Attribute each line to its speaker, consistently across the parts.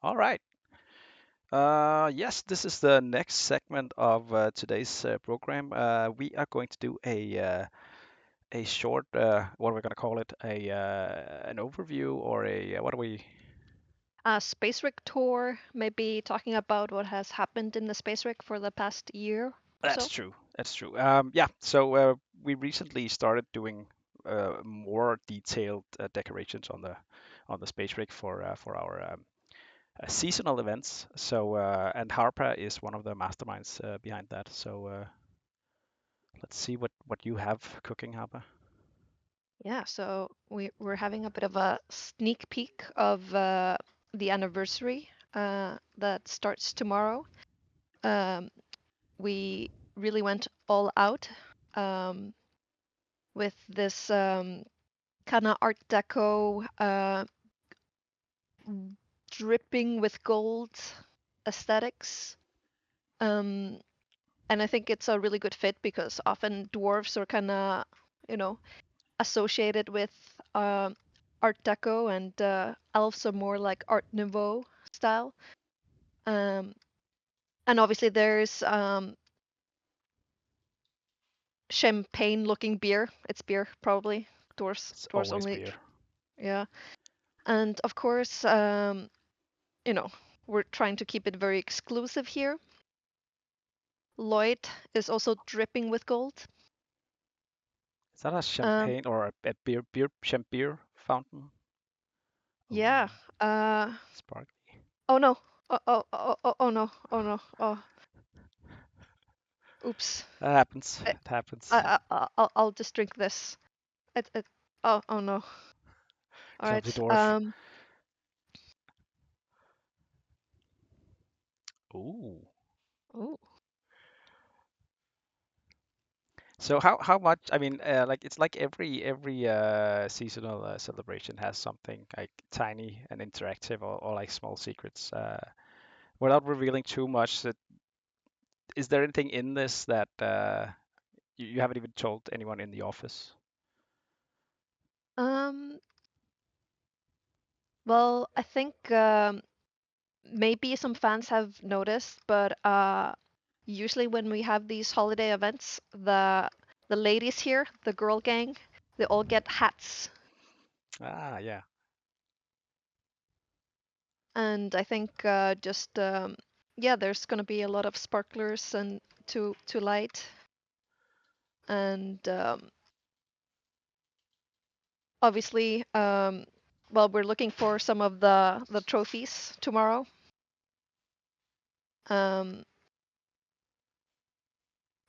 Speaker 1: All right. Yes, this is the next segment of today's program. We are going to do a short, what are we going to call it? An overview or what do we?
Speaker 2: Space Rig tour, maybe talking about what has happened in the Space Rig for the past year or
Speaker 1: That's
Speaker 2: so.
Speaker 1: true. That's true. Yeah. So we recently started doing more detailed decorations on the space rig for our seasonal events. So and Harpa is one of the masterminds behind that. So let's see what you have cooking, Harpa.
Speaker 2: Yeah, so we're having a bit of a sneak peek of the anniversary that starts tomorrow. Um, we really went all out um, with this kind of Art Deco, dripping with gold aesthetics. Um, and I think it's a really good fit because often dwarves are kind of, you know, associated with Art Deco, and elves are more like Art Nouveau style. Um, and obviously there's champagne-looking beer. It's beer probably.
Speaker 1: It's
Speaker 2: Dwarves
Speaker 1: always
Speaker 2: only,
Speaker 1: beer.
Speaker 2: yeah. And of course, you know, we're trying to keep it very exclusive here. Lloyd is also dripping with gold.
Speaker 1: Is that a
Speaker 2: Um,
Speaker 1: champagne or a beer fountain?
Speaker 2: yeah.
Speaker 1: Oh,
Speaker 2: Uh,
Speaker 1: sparkly.
Speaker 2: oh no. Oh no. Oh no. Oh, oops.
Speaker 1: That happens.
Speaker 2: I,
Speaker 1: It happens.
Speaker 2: I'll just drink this. It. Oh no. All
Speaker 1: Clumsy
Speaker 2: right.
Speaker 1: dwarf. Ooh.
Speaker 2: Oh.
Speaker 1: So how much? I mean, like it's like every seasonal celebration has something like tiny and interactive or like small secrets. Without revealing too much, is there anything in this that you haven't even told anyone in the office?
Speaker 2: Um. Well, I think maybe some fans have noticed, but usually when we have these holiday events, the ladies here, the girl gang, they all get hats,
Speaker 1: Ah, yeah.
Speaker 2: and I think just yeah, there's gonna be a lot of sparklers and to light, and obviously, well, we're looking for some of the trophies tomorrow. Um,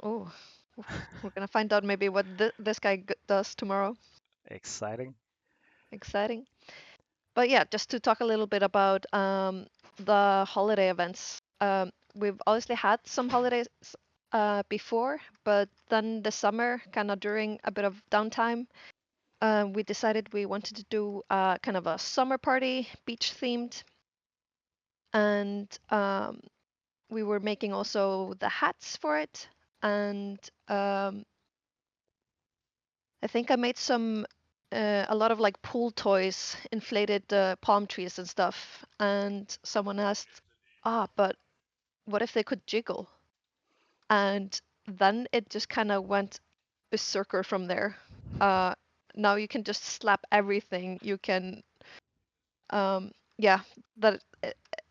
Speaker 2: oh, we're gonna find out maybe what this guy does tomorrow.
Speaker 1: Exciting.
Speaker 2: Exciting. But yeah, just to talk a little bit about the holiday events. We've obviously had some holidays before, but then the summer, kind of during a bit of downtime, we decided we wanted to do kind of a summer party, beach themed, and we were making also the hats for it. And I think I made a lot of like pool toys, inflated palm trees and stuff. And someone asked, but what if they could jiggle? And then it just kind of went berserker from there. Uh, Now you can just slap everything. You can, yeah, that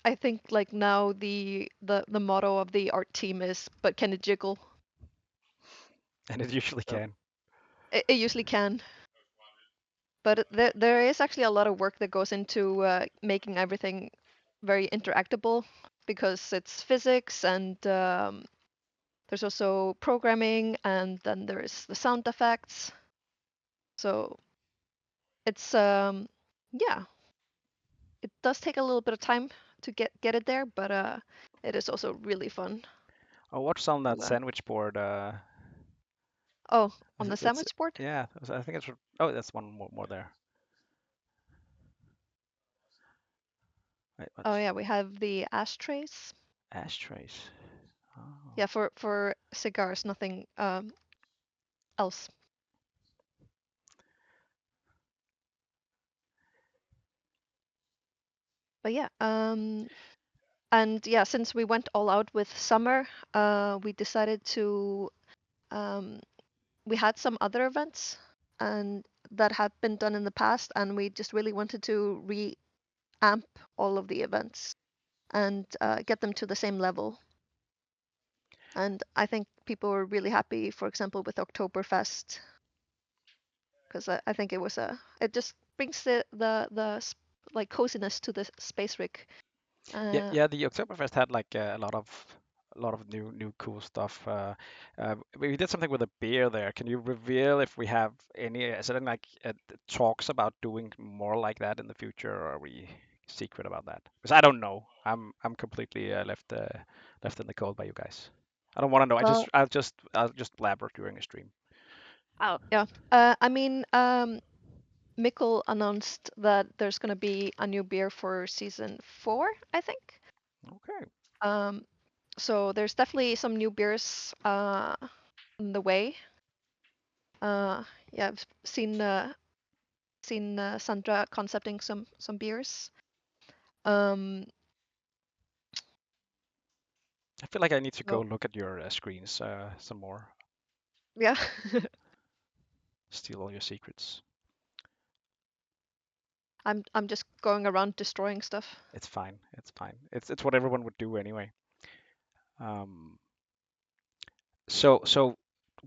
Speaker 2: I think like now the motto of the art team is, but can it jiggle?
Speaker 1: And it usually
Speaker 2: So
Speaker 1: can.
Speaker 2: it usually can. But there is actually a lot of work that goes into making everything very interactable because it's physics and there's also programming and then there's the sound effects. So it's yeah, it does take a little bit of time to get it there, but it is also really fun
Speaker 1: Oh, what's on that
Speaker 2: to
Speaker 1: sandwich board?
Speaker 2: oh, on
Speaker 1: Is
Speaker 2: the
Speaker 1: it's
Speaker 2: sandwich board.
Speaker 1: yeah. I think it's oh, that's one more there. Wait,
Speaker 2: Oh
Speaker 1: what's
Speaker 2: yeah, we have the ashtrays.
Speaker 1: ashtrays? Oh.
Speaker 2: Yeah, for cigars, nothing else. But yeah, and yeah, since we went all out with summer, we decided to um, we had some other events and that had been done in the past, and we just really wanted to reamp all of the events and get them to the same level. And I think people were really happy, for example, with Oktoberfest, because I think it was it just brings like coziness to the space rig.
Speaker 1: Yeah,
Speaker 2: Uh,
Speaker 1: yeah. The Oktoberfest had like a lot of new cool stuff. We did something with a beer there. Can you reveal if we have any? Is there any, like talks about doing more like that in the future, or are we secret about that? Because I don't know. I'm completely left in the cold by you guys. I don't want to know.
Speaker 2: well,
Speaker 1: I'll just blabber during a stream.
Speaker 2: oh yeah. I mean, Mikkel announced that there's gonna be a new beer for season 4, I think.
Speaker 1: Okay.
Speaker 2: Um, so there's definitely some new beers on the way. Uh, yeah, I've seen Sandra concepting some beers. Um,
Speaker 1: I feel like I need to go
Speaker 2: so
Speaker 1: look at your screens some more.
Speaker 2: yeah,
Speaker 1: Steal all your secrets.
Speaker 2: I'm just going around destroying stuff.
Speaker 1: It's fine. It's fine. It's what everyone would do anyway. Um, so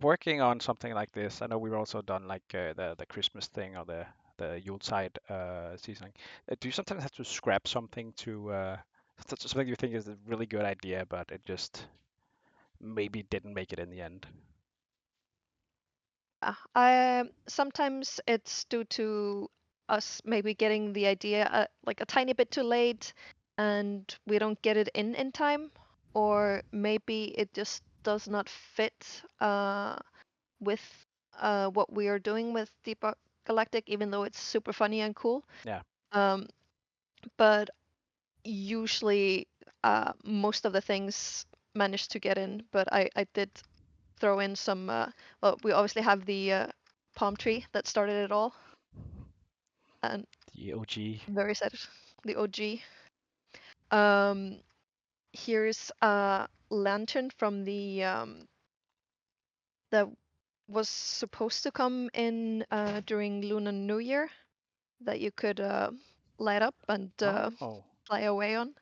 Speaker 1: working on something like this, I know we've also done like the Christmas thing or the Yuletide seasoning. Do you sometimes have to scrap something to something you think is a really good idea, but it just maybe didn't make it in the end?
Speaker 2: I sometimes it's due to us maybe getting the idea like a tiny bit too late, and we don't get it in time, or maybe it just does not fit with what we are doing with Deep Rock Galactic, even though it's super funny and cool.
Speaker 1: Yeah.
Speaker 2: Um, but usually, most of the things managed to get in. But I did throw in some. Well, we obviously have the palm tree that started it all, and
Speaker 1: The OG.
Speaker 2: I'm very sad. The OG. Um, Here's a lantern from the that was supposed to come in during Lunar New Year that you could light up and
Speaker 1: Oh.
Speaker 2: fly away on.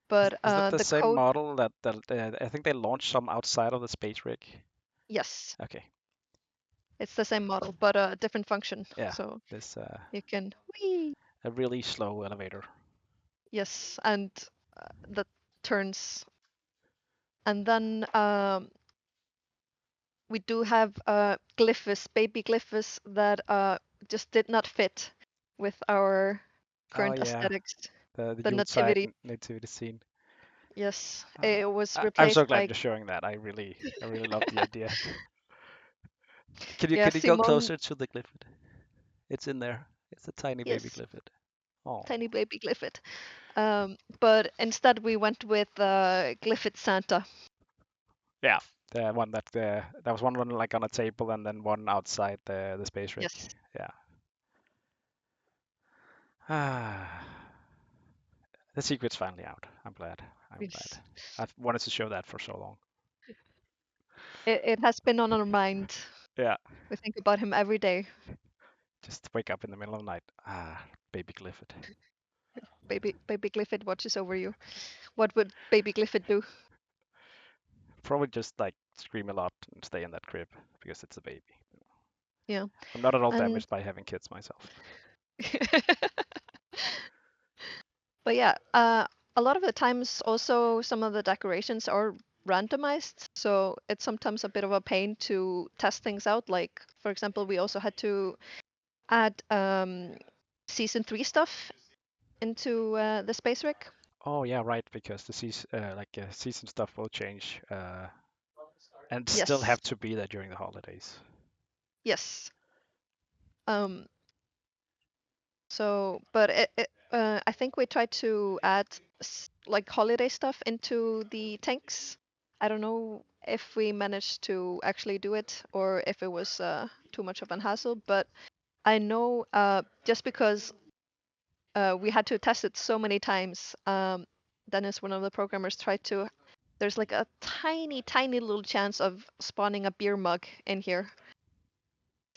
Speaker 2: But
Speaker 1: Is that the
Speaker 2: the
Speaker 1: same
Speaker 2: code,
Speaker 1: model that I think they launched some outside of the space rig?
Speaker 2: yes,
Speaker 1: Okay.
Speaker 2: it's the same model, but a different function.
Speaker 1: Yeah.
Speaker 2: So
Speaker 1: This
Speaker 2: you can, whee,
Speaker 1: a really slow elevator.
Speaker 2: yes, and that turns. And then we do have glyphs, baby glyphs that just did not fit with our
Speaker 1: Oh
Speaker 2: current
Speaker 1: yeah.
Speaker 2: aesthetics.
Speaker 1: The
Speaker 2: The
Speaker 1: Yuletide
Speaker 2: nativity,
Speaker 1: nativity scene.
Speaker 2: yes,
Speaker 1: Uh,
Speaker 2: it was
Speaker 1: I'm so
Speaker 2: replaced
Speaker 1: glad
Speaker 2: by,
Speaker 1: you're showing that. I really love the idea. Can
Speaker 2: yeah,
Speaker 1: can you go
Speaker 2: Simone,
Speaker 1: closer to the glyphid? It's in there. It's a tiny baby
Speaker 2: yes,
Speaker 1: glyphid. Oh,
Speaker 2: tiny baby glyphid. But instead we went with Glyphid Santa.
Speaker 1: yeah. The one that was one on like on a table and then one outside the space rig.
Speaker 2: Yes,
Speaker 1: Yeah. Ah, the secret's finally out. I'm glad. I'm glad.
Speaker 2: yes.
Speaker 1: I've wanted to show that for so long.
Speaker 2: It has been on our mind.
Speaker 1: Yeah.
Speaker 2: We think about him every day.
Speaker 1: Just wake up in the middle of the night. Ah, baby glyphid.
Speaker 2: Baby Glyphid watches over you. What would Baby Glyphid do?
Speaker 1: Probably just like scream a lot and stay in that crib because it's a baby.
Speaker 2: Yeah.
Speaker 1: I'm not at all
Speaker 2: And
Speaker 1: damaged by having kids myself.
Speaker 2: but yeah, a lot of the times also some of the decorations are randomized, so it's sometimes a bit of a pain to test things out. Like for example, we also had to add season 3 stuff into the space rig.
Speaker 1: Oh yeah, right, because the season stuff will change and still
Speaker 2: Yes,
Speaker 1: have to be there during the holidays.
Speaker 2: yes. Um, so, but I think we tried to add like holiday stuff into the tanks. I don't know if we managed to actually do it or if it was too much of an hassle, but I know just because We had to test it so many times. Dennis, one of the programmers, tried to. There's like a tiny, tiny little chance of spawning a beer mug in here.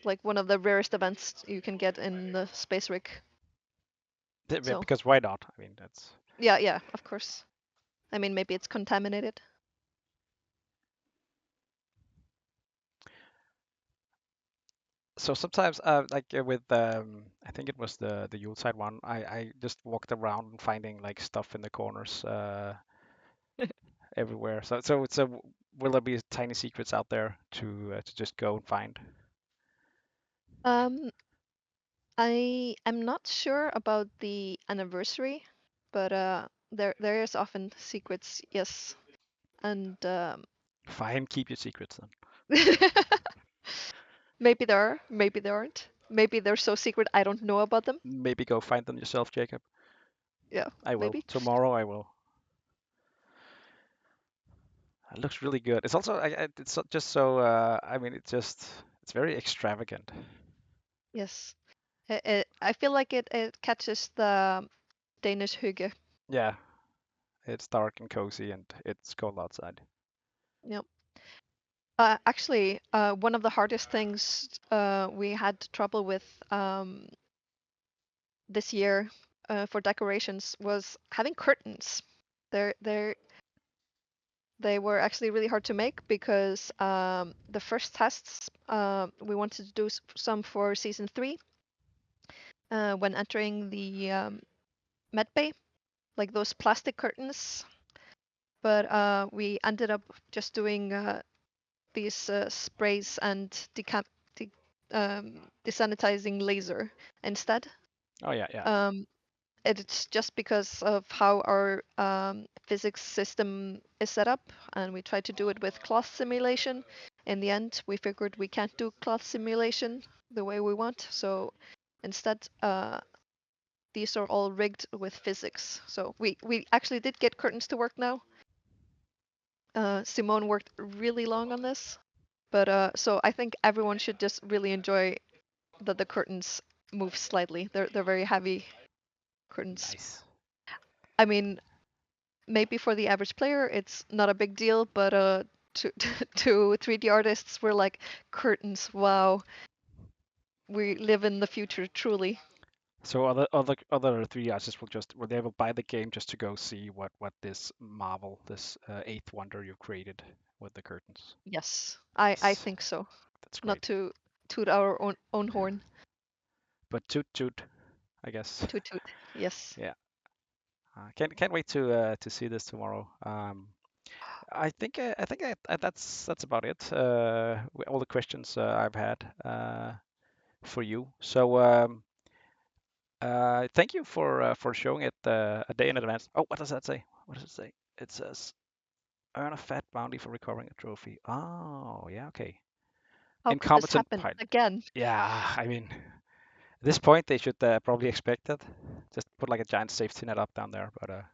Speaker 2: Like one of the rarest events you can get in the space rig. So
Speaker 1: Because why not? I mean, that's
Speaker 2: yeah, yeah, of course. I mean, maybe it's contaminated.
Speaker 1: so sometimes like with I think it was the Yuletide one. I just walked around finding like stuff in the corners everywhere. So will there be tiny secrets out there to just go and find?
Speaker 2: Um, I'm not sure about the anniversary, but there is often secrets, yes, and
Speaker 1: Fine, keep your secrets then.
Speaker 2: maybe there are, maybe there aren't. Maybe they're so secret I don't know about them.
Speaker 1: Maybe go find them yourself, Jacob.
Speaker 2: Yeah,
Speaker 1: I will.
Speaker 2: maybe.
Speaker 1: Tomorrow I will. It looks really good. It's also it's just so I mean it's very extravagant.
Speaker 2: Yes. I feel like it catches the Danish hygge.
Speaker 1: Yeah, it's dark and cozy and it's cold outside.
Speaker 2: Yep. Actually, one of the hardest things we had trouble with this year for decorations was having curtains. They're they were actually really hard to make because the first tests we wanted to do some for season 3 when entering the med bay, like those plastic curtains. But we ended up just doing these sprays and de- desanitizing laser instead.
Speaker 1: Oh yeah, yeah.
Speaker 2: Um, it's just because of how our physics system is set up, and we tried to do it with cloth simulation. In the end, we figured we can't do cloth simulation the way we want, so instead, these are all rigged with physics. So we actually did get curtains to work now. Simone worked really long on this, but so I think everyone should just really enjoy that the curtains move slightly. They're very heavy curtains.
Speaker 1: Nice.
Speaker 2: I mean, maybe for the average player it's not a big deal, but to to 3D artists we're like curtains. Wow, we live in the future truly.
Speaker 1: So other 3D artists will they will buy the game just to go see what this marvel, this eighth wonder you've created with the curtains.
Speaker 2: Yes, I
Speaker 1: That's
Speaker 2: think so.
Speaker 1: that's
Speaker 2: Not
Speaker 1: great.
Speaker 2: to toot our own horn.
Speaker 1: But toot toot, I guess.
Speaker 2: Toot toot. Yes.
Speaker 1: Yeah. Can't wait to see this tomorrow. I think that's about it. All the questions I've had for you. So thank you for showing it a day in advance. Oh, what does that say? What does it say? It says earn a fat bounty for recovering a trophy. Oh, yeah, okay.
Speaker 2: How could this
Speaker 1: Incompetent
Speaker 2: happen
Speaker 1: pilot.
Speaker 2: again?
Speaker 1: Yeah, I mean, at this point they should probably expect it. Just put like a giant safety net up down there. But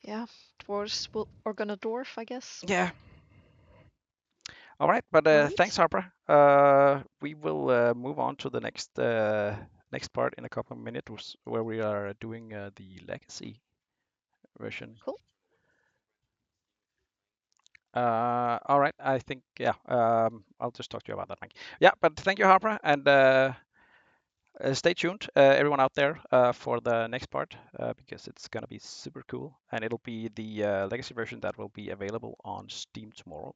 Speaker 2: Yeah, dwarves will are gonna dwarf, I guess.
Speaker 1: yeah, all right. But
Speaker 2: All right.
Speaker 1: thanks, Harper. We will move on to the next part in a couple of minutes, where we are doing the legacy version.
Speaker 2: Cool.
Speaker 1: All right. I think yeah. I'll just talk to you about that, Mike. Yeah, but thank you, Harper, and stay tuned, everyone out there, for the next part because it's gonna be super cool, and it'll be the legacy version that will be available on Steam tomorrow.